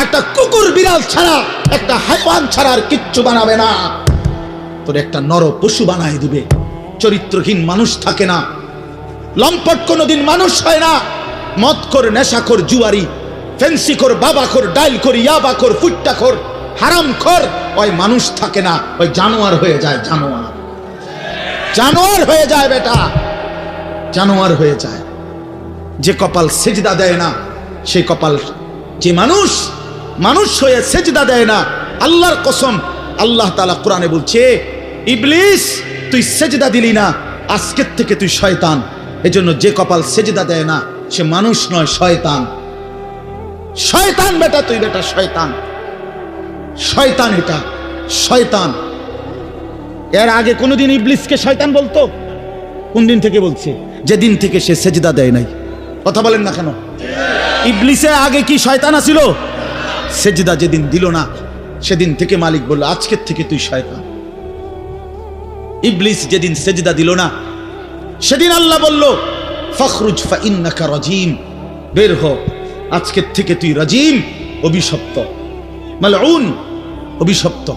একটা কুকুর বিড়াল ছাড়া, একটা হাইওয়ান ছাড়া আর কিচ্ছু বানাবে না। তোরে একটা নর পশু বানায় দিবে। চরিত্রহীন মানুষ থাকে না, লম্পট কোনোদিন মানুষ হয় না। মদখোর, নেশাখোর, জুয়ারি, ফেন্সিখোর, বাবাখোর, ডাইলখোর, ইয়াবাখোর, ফুট্টাখোর, হারামখোর, ওই মানুষ থাকে না, ওই জানোয়ার হয়ে যায়। জানোয়ার, জানোয়ার হয়ে যায় বেটা, জানোয়ার হয়ে যায়। যে কপাল সেজদা দেয় না, সে কপাল, যে মানুষ মানুষ হয়ে সেজদা দেয় না, আল্লাহর কসম, আল্লাহ তাআলা কোরআনে বলছে, ইবলিস তুই সেজদা দিলি না, আজকের থেকে তুই শয়তান। এজন্য যে কপাল সেজদা দেয় না, সে মানুষ নয়, শয়তান। শয়তান বেটা, তুই বেটা শয়তান, শয়তান, এটা শয়তান। এর আগে কোনোদিন ইবলিসকে শয়তান বলতো? কোন দিন থেকে বলছে? যেদিন থেকে সে সেজদা দেয় নাই। কথা বলেন না কেন? ইবলিসের আগে কি শয়তান আছিল? সেজদা যেদিন দিল না, সেদিন থেকে মালিক বলল, আজকের থেকে তুই শয়তান। ইবলিস যেদিন সেজদা দিল না, সেদিন আল্লাহ বলল, ফখরুজ ফাইন্নাকা রাজিম, বের হ, আজকের থেকে তুই রাজিম, অভিশপ্ত, মালউন, অভিশপ্ত,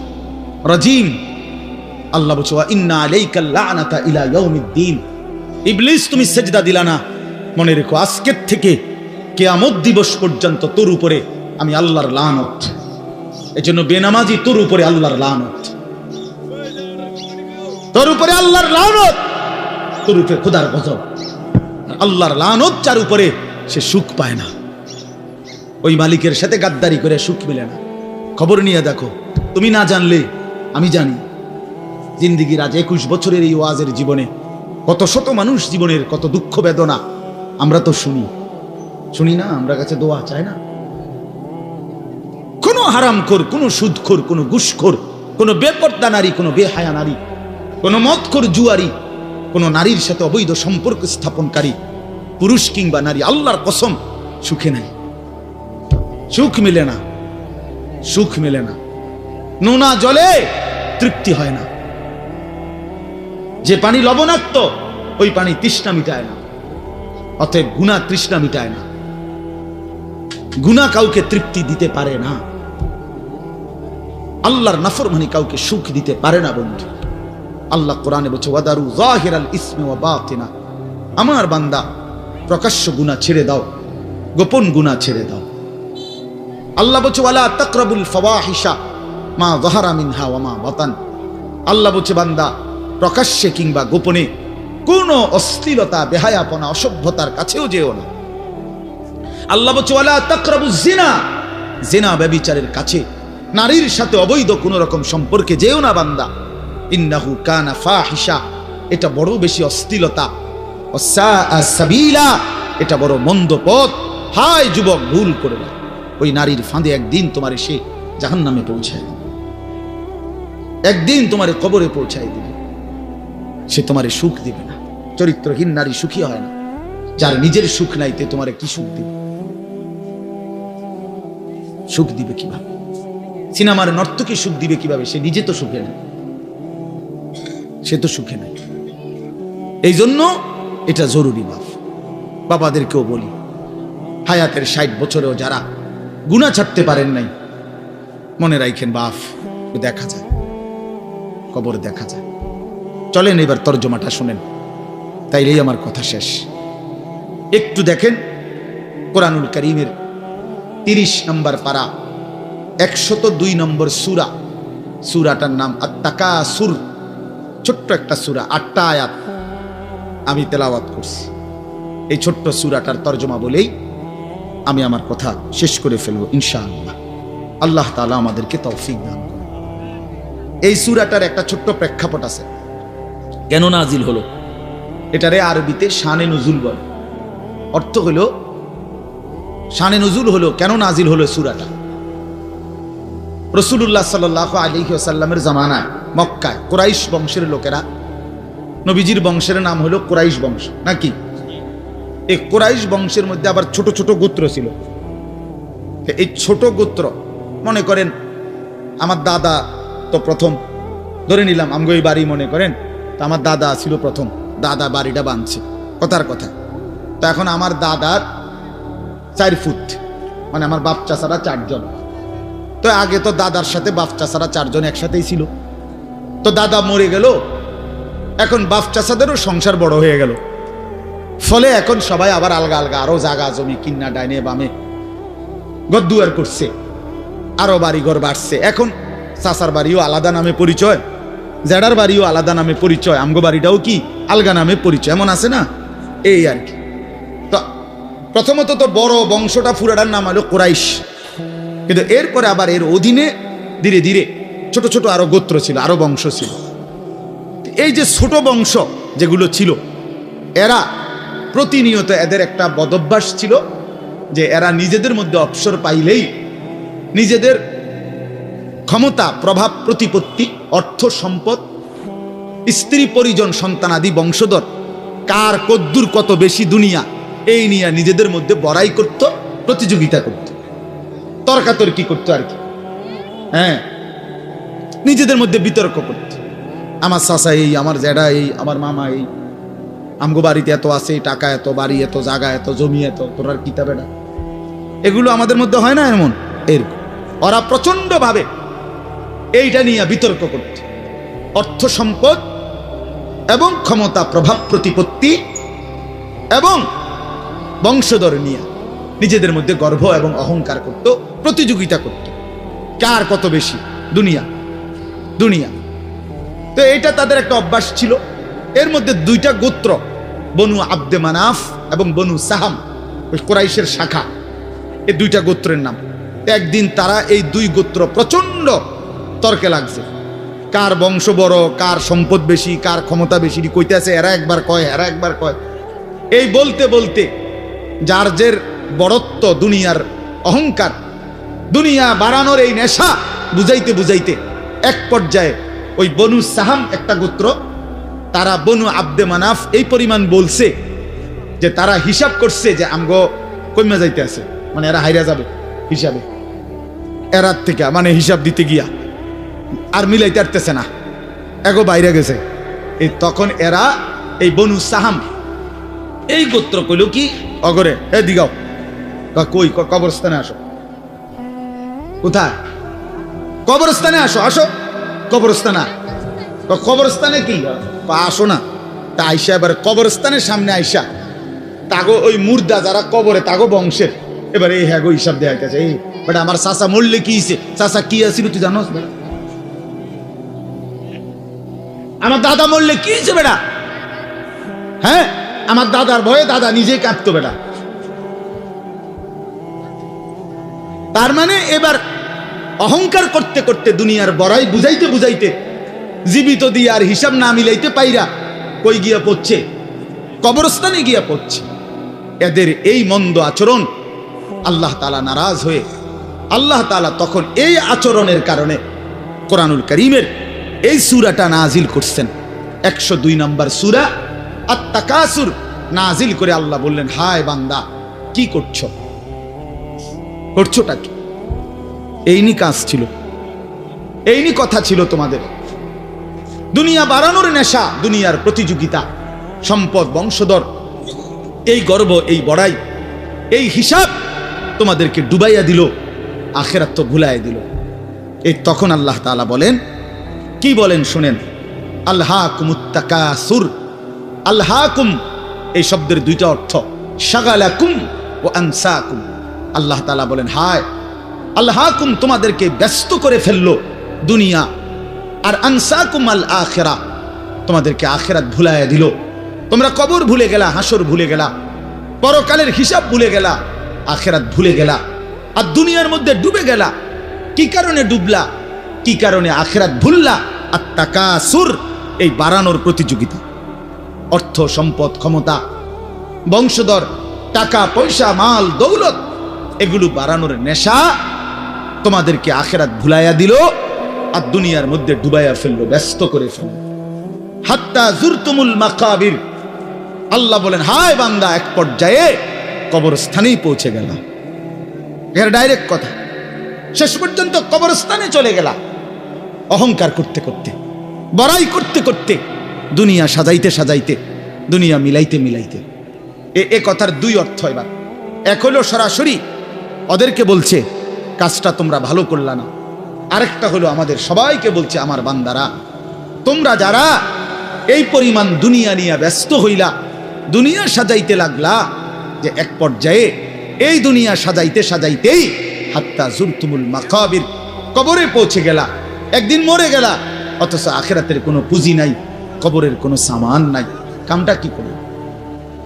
রাজিম। আল্লাহ বলছে, ওয়া ইন্না আলাইকাল লা'নাতা ইলা ইয়াউমিদ্দিন। ইবলিস তুমি সেজদা দিলা না, মনে রেখো আজকের থেকে কিয়ামত দিবস পর্যন্ত তোর উপরে আমি আল্লাহর লানত। এজন্য বেনামাজি তোর উপরে আল্লাহর লানত, তোর উপরে আল্লাহর লানত, তোর উপরে খোদার গজব। আল্লাহর লানত যার উপরে, সে সুখ পায় না। ওই মালিকের সাথে গাদ্দারি করে সুখ মিলে না। খবর নিয়ে দেখো, তুমি না জানলে আমি জানি। জিন্দিগির আজ 21 বছরের এই ওয়াজের জীবনে কত শত মানুষ জীবনের কত দুঃখ বেদনা আমরা তো শুনি না? আমরা কাছে দোয়া চাই না? কোনো হারামখোর, কোনো সুদখোর, কোনো ঘুষখোর, কোনো বেপর্দা নারী, কোনো বেহায়া নারী, কোনো মদখোর জুয়ারি, কোনো নারীর সাথে অবৈধ সম্পর্ক স্থাপনকারী পুরুষ কিংবা নারী, আল্লাহর কসম সুখে নাই, সুখ মিলে না, সুখ মিলে না। নোনা জলে তৃপ্তি হয় না। যে পানি লবণাক্ত, ওই পানি তৃষ্ণা মিটায় না। অতএব গুনাহ তৃষ্ণা মিটায় না, গুনাহ কাউকে তৃপ্তি দিতে পারে না। আল্লাহর নাফরমানি কাউকে সুখ দিতে পারে না বন্ধু। আল্লাহ কোরআনে বলছে, ওয়াদারু যাহিরাল ইসমি ওয়া বাতিনা, আমার বান্দা প্রকাশ্য গুনাহ ছেড়ে দাও, গোপন গুনাহ ছেড়ে দাও। আল্লাহ বলছে, ওয়ালা তাকরাবুল ফাওয়াহিশা মা যাহারা মিনহা ওয়া মা বাতান। আল্লাহ বলছে, বান্দা প্রকাশ্যে কিংবা গোপনে কোনো অশ্লীলতা, বেহায়াপনা, অসভ্যতার কাছেও যেও না। আল্লাহ বলছে, ওয়ালা তাকরাবুজ জিনা, জিনা ব্যভিচারের কাছে, নারীর সাথে অবৈধ কোনো রকম সম্পর্কে যেও না বান্দা। ইন্নাহু কানা ফাহিশা, এটা বড় বেশি অশ্লীলতা। ওয়াসাআ সাবিলা, এটা বড় মন্দ পথ। হায় যুবক, ভুল করে না। ওই নারীর ফাঁদে একদিন তোমার সে জাহান্নামে পৌঁছায় দিবে, একদিন তোমার কবরে পৌঁছায় দিবে। সে তোমারে সুখ দিবে না। চরিত্রহীন নারী সুখী হয় না। যার নিজের সুখ নাই, তে তোমারে কি সুখ দিবে? সুখ দিবে কিভাবে? সিনেমার নর্তকী সুখ দিবে কিভাবে? সে নিজে তো সুখে নাই, সে তো সুখে নাই। এই জন্য এটা জরুরি। বাবাদেরকেও বলি, হায়াতের 60 বছরেও যারা গুনাহ ছাড়তে পারেন নাই, মনে রাখেন বাপ, দেখা যায়, কবর দেখা যায়। চলেন এবার তর্জমাটা শুনেন, তাইলেই আমার কথা শেষ। একটু দেখেন কোরআনুল কারীমের 30 নম্বর পারা 102 নম্বর সূরা। সূরাটার নাম আত-তাকাসুর। ছোট্ট একটা সূরা, 8টা আয়াত আমি তেলাওয়াত করছি। এই ছোট্ট সূরাটার তর্জমা বলেই আমি আমার কথা শেষ করে ফেলবো ইনশাআল্লাহ। আল্লাহ তাআলা আমাদেরকে তৌফিক দান করুন। এই সূরাটার একটা ছোট্ট প্রেক্ষাপট আছে, কেন নাজিল হলো। এটারে আরবিতে শানে নুজুল বলে। অর্থ হলো, শানে নুজুল হলো, কেন নাজিল হলো সূরাটা। রাসূলুল্লাহ সাল্লাল্লাহু আলাইহি ওয়াসাল্লামের জামানায় মক্কায় কুরাইশ বংশের লোকেরা, নবীজির বংশের নাম হলো কুরাইশ বংশ নাকি? এই কুরাইশ বংশের মধ্যে আবার ছোট ছোট গোত্র ছিল। এই ছোট গোত্র মনে করেন আমার দাদা তো প্রথম, ধরে নিলাম আমগো এই বাড়ি মনে করেন, তো আমার দাদা ছিল প্রথম, দাদা বাড়িটা বাঁধছে, কথার কথা। তো এখন আমার দাদার 4 ফুট, মানে আমার বাপ চাচারা 4 জন। তো আগে তো দাদার সাথে বাপ চাচারা 4 জন একসাথেই ছিল। তো দাদা মরে গেল, এখন বাপ চাচাদেরও সংসার বড় হয়ে গেল, ফলে এখন সবাই আবার আলগা আলগা আরো জায়গা জমি কিন্না ডাইনে বামে গদ্দুয়ার করছে, আরো বাড়িঘর বাড়ছে। এখন চাচার বাড়িও আলাদা নামে পরিচয়, জেডার বাড়িও আলাদা নামে পরিচয়, আমগো বাড়িটাও কি আলগা নামে পরিচয়, এমন আছে না? এই আর কি। তো প্রথমত তো বড় বংশটা পুরাটার নাম হলো কুরাইশ, কিন্তু এরপরে আবার এর অধীনে ধীরে ধীরে ছোট ছোট আরো গোত্র ছিল, আরো বংশ ছিল। এই যে ছোট বংশ যেগুলো ছিল, এরা প্রতিনিয়ত এদের একটা বদভ্যাস ছিল যে এরা নিজেদের মধ্যে অবসর পাইলেই নিজেদের ক্ষমতা, প্রভাব, প্রতিপত্তি, অর্থ সম্পদ, স্ত্রী পরিজন, সন্তানাদি, বংশধর, কার কদ্দুর কত বেশি দুনিয়া, এই নিয়ে নিজেদের মধ্যে বড়াই করত, প্রতিযোগিতা করত, তর্কাতর্কি করতো আর কি। হ্যাঁ, নিজেদের মধ্যে বিতর্ক করত। আমার চাচা এই, আমার জ্যাঠা এই, আমার মামা এই, আমগো বাড়িতে এত আছে, টাকা এত, বাড়ি এত, জায়গা এত, জমি এত, তোরার কিতাবে না। এগুলো আমাদের মধ্যে হয় না এমন? এরকম ওরা প্রচন্ড ভাবে এইটা নিয়ে বিতর্ক করত, অর্থ সম্পদ এবং ক্ষমতা, প্রভাব, প্রতিপত্তি এবং বংশধর নিয়ে নিজেদের মধ্যে গর্ব এবং অহংকার করত, প্রতিযোগিতা করত, কার কত বেশি দুনিয়া দুনিয়া। তো এটা তাদের একটা অভ্যাস ছিল। এর মধ্যে 2টা গোত্র, বনু আব্দে মানাফ এবং বনু সাহাম, ওই কুরাইশের শাখা, এই 2টা গোত্রের নাম। একদিন তারা এই 2 গোত্র প্রচন্ড তর্কে লাগছে, কার বংশ বড়, কার সম্পদ বেশি, কার ক্ষমতা বেশি, কইতেছে। এরা একবার কয়, এরা একবার কয়। এই বলতে বলতে যার জের বড়ত্ব, দুনিয়ার অহংকার, দুনিয়া বাড়ানোর এই নেশা বুঝাইতে বুঝাইতে এক পর্যায়ে ওই বনু সাহাম একটা গোত্র, তারা বনু আব্দে মানাফ এই পরিমাণ বলছে যে তারা হিসাব করছে যে আমগো কইমা যাইতে আছে, মানে এরা হাইরা যাবে হিসাবে, এরার থেকে মানে হিসাব দিতে গিয়া আর মিলাইতে পারতেছে না, এগো বাইরে গেছে। এই তখন এরা এই বনু সাহাম এই গোত্র কইল কি, অগরে এ দিগাও, কই কবরস্থানে আসো। কোথায়? কবরস্থানে আসো, আসো কবরস্থানে। কবরস্থানে কি আসো না? তা আইসা এবার কবরস্থানের সামনে আইসা তাগো ওই মুর্দা যারা কবরে তাগো বংশের, এবার এই হ্যাগো হিসাব দেয়া গেছে। এই বেটা আমার চাচা মরলে কি হইছে, চাচা কি আছিল তুই জানোস? আমার দাদা মরলে কি হয়েছে বেটা? হ্যাঁ, আমার দাদার ভয়ে দাদা নিজেই কাঁদতো বেটা। তার মানে এবার অহংকার করতে করতে, দুনিয়ার বড়াই বুঝাইতে বুঝাইতে, জীবিত দিয়ে আর হিসাব না মিলাইতে পাইরা কই গিয়া পড়ছে? কবরস্থানে গিয়া পড়ছে। এদের এই মন্দ আচরণ আল্লাহ তাআলা নারাজ হয়ে আল্লাহ তাআলা তখন এই আচরণের কারণে কোরআনুল কারীমের এই সূরাটা নাজিল করছেন। 102 নম্বর সূরা আত-তাকাসুর নাজিল করে আল্লাহ বললেন, হায় বান্দা, কি করছো? করছোটা কি? এইনি কাজ ছিল, এইনি কথা ছিল তোমাদের। দুনিয়া বাড়ানোর নেশা, দুনিয়ার প্রতিযোগিতা, সম্পদ, বংশধর, এই গর্ব, এই বড়াই, এই হিসাব তোমাদেরকে ডুবাইয়া দিল, আখিরাত তো ভুলাইয়া দিল। এই তখন আল্লাহ তাআলা বলেন, কি বলেন শুনেন, আলহাকুমুত তাকাসুর। আলহাকুম এই শব্দের 2টা অর্থ, শাগালাকুম ও আনসাকুম। আল্লাহ তাআলা বলেন, হায় আলহাকুম, তোমাদেরকে ব্যস্ত করে ফেললো দুনিয়া, আর আনসাকুম আল আখিরা, তোমাদেরকে আখিরাত ভুলাইয়া দিল। তোমরা কবর ভুলে গেলা, হাসর ভুলে গেলা, পরকালের হিসাব ভুলে গেলা, আখিরাত ভুলে গেলা, আর দুনিয়ার মধ্যে ডুবে গেলা। কি কারণে ডুবলা? কি কারণে আখিরাত ভুললা? আত-তাকাসুর, এই বাড়ানোর প্রতিযোগিতা, অর্থ সম্পদ, ক্ষমতা, বংশধর, টাকা পয়সা, মাল দৌলত, এগুলো বাড়ানোর নেশা তোমাদেরকে আখিরাত ভুলাইয়া দিল আর দুনিয়ার মধ্যে ডুবাইয়া ফেললো, ব্যস্ত করে ফেললো। হাত্তা জুরতুমুল মাকাবির, আল্লাহ বলেন, হায় বান্দা, এক পর্যায়ে কবরস্থানেই পৌঁছে গেল। এর ডাইরেক্ট কথা, শেষ পর্যন্ত কবরস্থানে চলে গেলা অহংকার করতে করতে, বড়াই করতে করতে, দুনিয়া সাজাইতে সাজাইতে, দুনিয়া মিলাইতে মিলাইতে। এ কথার দুই অর্থ। এবার এক হলো সরাসরি ওদেরকে বলছে কাজটা তোমরা ভালো করলা না, আরেকটা হলো আমাদের সবাইকে বলছে আমার বান্দারা, তোমরা যারা এই পরিমাণ দুনিয়া নিয়ে ব্যস্ত হইলা, দুনিয়া সাজাইতে লাগলা, যে এক পর্যায়ে এই দুনিয়া সাজাইতে সাজাইতেই হাত্তা জুরতুমুল মাকাবির, কবরে পৌঁছে গেলা, একদিন মরে গেলা, অথচ আখিরাতের কোনো পুঁজি নাই, কবরের কোনো সামান নাই। কামটা কি করলো?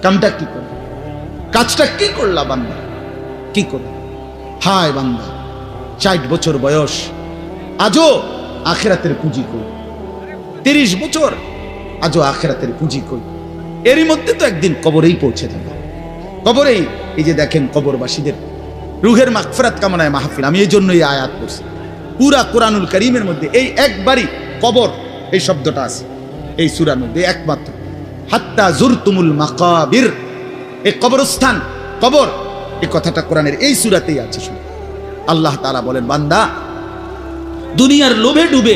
কামটা কি করলো? কাজটা কি করলা বান্দা? কি করলো? হায় বান্দা, 60 বছর বয়স, আজও আখিরাতের পুঁজি কই? 30 বছর, আজও আখিরাতের পুঁজি কই? এরই মধ্যে তো একদিন কবরেই পৌঁছে যাবে। কবরেই, এই যে দেখেন কবরবাসীদের রুহের মাগফিরাত কামনায় মাহফিল, আমি এই জন্যই আয়াত করছি। পুরা কোরআনুল কারীমের মধ্যে এই একবারই কবর এই শব্দটা আছে এই সূরার মধ্যে একমাত্র। হাত্তা জুরতুমুল মাকাবির, এই কবরস্থান, কবর, এই কথাটা কোরআনের এই সূরাতেই আছে। শুনুন, আল্লাহ তাআলা বলেন, বান্দা দুনিয়ার লোভে ডুবে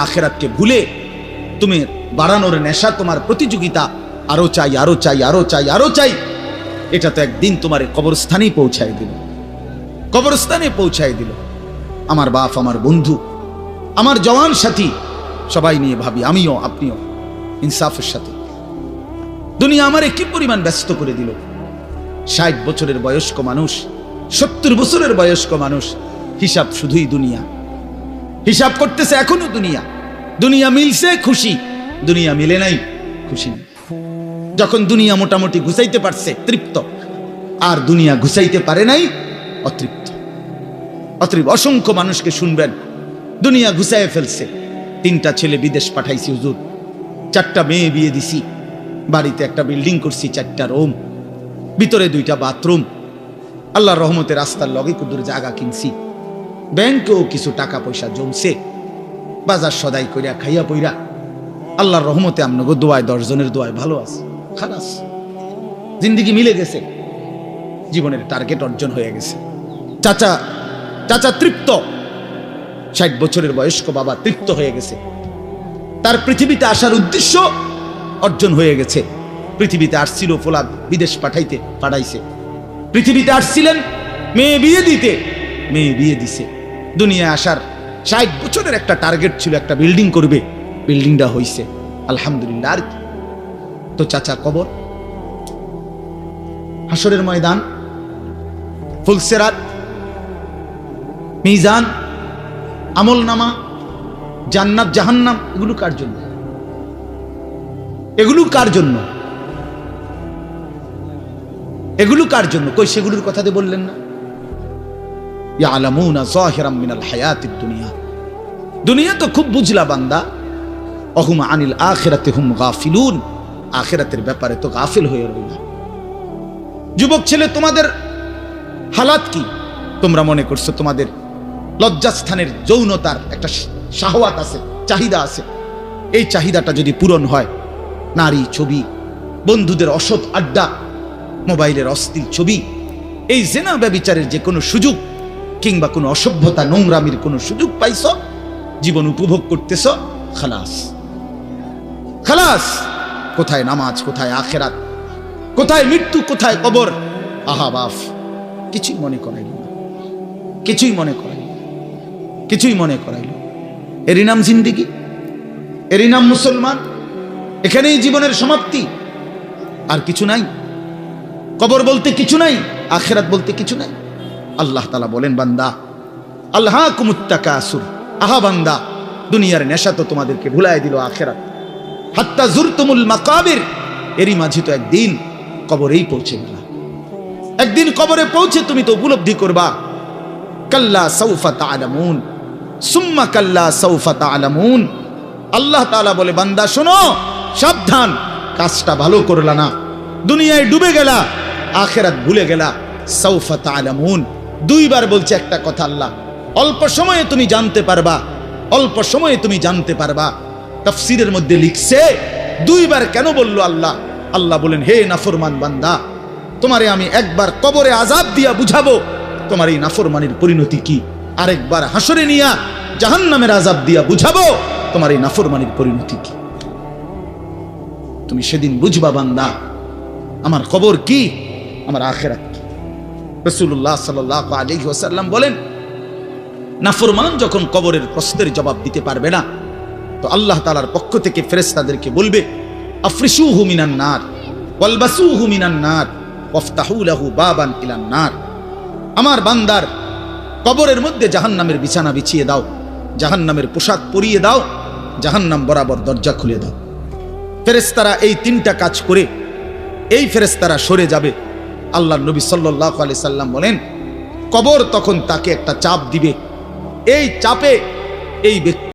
আখিরাতকে ভুলে তুমি বাড়ানোর নেশা, তোমার প্রতিযোগিতা, আরো চাই, আরো চাই, আরো চাই, আরো চাই, এটা তো একদিন তোমার কবরস্থানেই পৌঁছায় দিল, কবরস্থানে পৌঁছায় দিল। আমার বাপ, আমার বন্ধু, আমার জওয়ান সাথী, সবাই নিয়ে ভাবি, আমিও আপনিও ইনসাফের সাথে। দুনিয়া আমারে কি পরিমাণ ব্যস্ত করে দিল। 60 বছরের বয়স্ক মানুষ, 70 বছরের বয়স্ক মানুষ, হিসাব শুধুই দুনিয়া, হিসাব করতেছে এখনো দুনিয়া। দুনিয়া মিলছে খুশি, দুনিয়া মিলে নাই খুশি। যখন দুনিয়া মোটামুটি ঘুষাইতে পারছে তৃপ্ত, আর দুনিয়া ঘুষাইতে পারে নাই অতৃপ্ত। অতএব অসংখ্য মানুষকে শুনবেন দুনিয়া ঘুষাইয়ে ফেলছে। 3টা ছেলে বিদেশ পাঠাইছি হুজুর, 4টা মেয়ে বিয়ে দিছি, বাড়িতে একটা বিল্ডিং করছি, 4টা রুম, ভিতরে 2টা বাথরুম, আল্লাহর রহমতে রাস্তার লগে কুদুর জায়গা কিনছি, ব্যাংকেও কিছু টাকা পয়সা জমছে, বাজার সদাই কইরা খাইয়া পইরা আল্লাহর রহমতে আপনাকে দোয়ায়, 10 জনের দোয়ায় ভালো আছে, খালাস জিন্দিগি মিলে গেছে, জীবনের টার্গেট অর্জন হয়ে গেছে। চাচা তৃপ্ত, 60 বছরের বয়স্ক বাবা তৃপ্ত হয়ে গেছে, তার পৃথিবীতে আসার উদ্দেশ্য অর্জন হয়ে গেছে। পৃথিবীতে আসছিল ফোলা বিদেশ পাঠাইছে, পৃথিবীতে আসছিলেন মেয়ে বিয়ে দিতে, মেয়ে বিয়ে দিছে। দুনিয়ায় আসার 60 বছরের একটা টার্গেট ছিল, একটা বিল্ডিং করবে, বিল্ডিংটা হইছে, আলহামদুলিল্লাহ। আর কি তো চাচা কবর, হাসরের ময়দান, ফুলসেরাত, মিজান, আমল নামা, জান্নাত জাহান্নাম, এগুলো কার জন্য? এগুলো কার জন্য? এগুলো কার জন্য? কই সেগুলোর কথা দিয়ে বললেন না? ইয়ালামুনা যাহিরাম মিনাল হায়াতিদ দুনিয়া, দুনিয়া তো খুব বুঝলা বান্দা, অহুম আনিল আখিরাতি হুম গাফিলুন, আখিরাতের ব্যাপারে তো গাফিল হয়ে রইলা। যুবক ছেলে, তোমাদের হালাত কি? তোমরা মনে করছো তোমাদের লজ্জাস্থানের যৌনতার একটা শাহওয়াত আছে, চাহিদা আছে, এই চাহিদাটা যদি পূরণ হয়, নারী, ছবি, বন্ধুদের অসৎ আড্ডা, মোবাইলের অশ্লীল ছবি, এই জেনা ব্যভিচারের যে কোনো সুযোগ কিংবা কোনো অসভ্যতা নোংরামির কোনো সুযোগ পাইছ, জীবন উপভোগ করতেছ, খালাস খালাস। কোথায় নামাজ, কোথায় আখেরাত, কোথায় মৃত্যু, কোথায় কবর? আহা বাফ, কিছুই মনে করাইল না, কিছুই মনে করাইল, কিছুই মনে করাইল। এরই নাম জিন্দিগি, এরই নাম মুসলমান। এখানেই জীবনের সমাপ্তি, আর কিছু নাই। কবর বলতে কিছু নাই, আখিরাত বলতে কিছু নাই। আল্লাহ তাআলা বলেন, বান্দা আল্লাহকুমুত তাকাসুর, আহা বান্দা, দুনিয়ার নেশা তো তোমাদেরকে ভুলায় দিল আখিরাত। হাত্তা জুরতুমুল মাকাবির, এরই মাঝে তো একদিন কবরেই পৌঁছে গেল। একদিন কবরে পৌঁছে তুমি তো উপলব্ধি করবা, কাল্লা সাউফা তা'লামুন সুম্মা কাল্লা সাউফা তা'লামুন। আল্লাহ তাআলা বলে, বান্দা শোনো, সাবধান, কাজটা ভালো করলা না, দুনিয়ায় ডুবে গেলা, আখিরাত ভুলে গেলা। সাউফা তা'লামুন, 2বার বলছে একটা কথা আল্লাহ, অল্প সময়ে তুমি জানতে পারবা, অল্প সময়ে তুমি জানতে পারবা। তাফসীরের মধ্যে লিখছে 2বার কেন বলল আল্লাহ? আল্লাহ বলেন, হে নাফরমান বান্দা, তোমারে আমি একবার কবরে আযাব দিয়া বুঝাবো তোমার এই নাফরমানির পরিণতি কি, আরেকবার হাসরে নিয়া জাহান্নামের আযাব দিয়া বুঝাবো তোমার এই নাফরমানির পরিণতি কি। তুমি সেদিন বুঝবা বান্দা আমার কবর কি, আমার আখিরাত কি। রাসূলুল্লাহ সাল্লাল্লাহু আলাইহি ওয়াসাল্লাম বলেন, নাফরমান যখন কবরের প্রশ্নের জবাব দিতে পারবে না, তো আল্লাহ তাআলার পক্ষ থেকে ফেরেশতাদেরকে বলবে, আফরিশুহু মিনান নার ওয়ালবাসুহু মিনান নার ওয়াফতাহু লাহু বাবান ইলান নার। আমার বান্দার কবরের মধ্যে জাহান্নামের বিছানা বিছিয়ে দাও, জাহান্নামের পোশাক পরিয়ে দাও, জাহান্নাম বরাবর দরজা খুলে দাও। ফেরেশতারা এই তিনটা কাজ করে এই ফেরেশতারা সরে যাবে। আল্লাহর নবী সাল্লাল্লাহু আলাইহি সাল্লাম বলেন, কবর তখন তাকে একটা চাপ দিবে, এই চাপে এই ব্যক্তি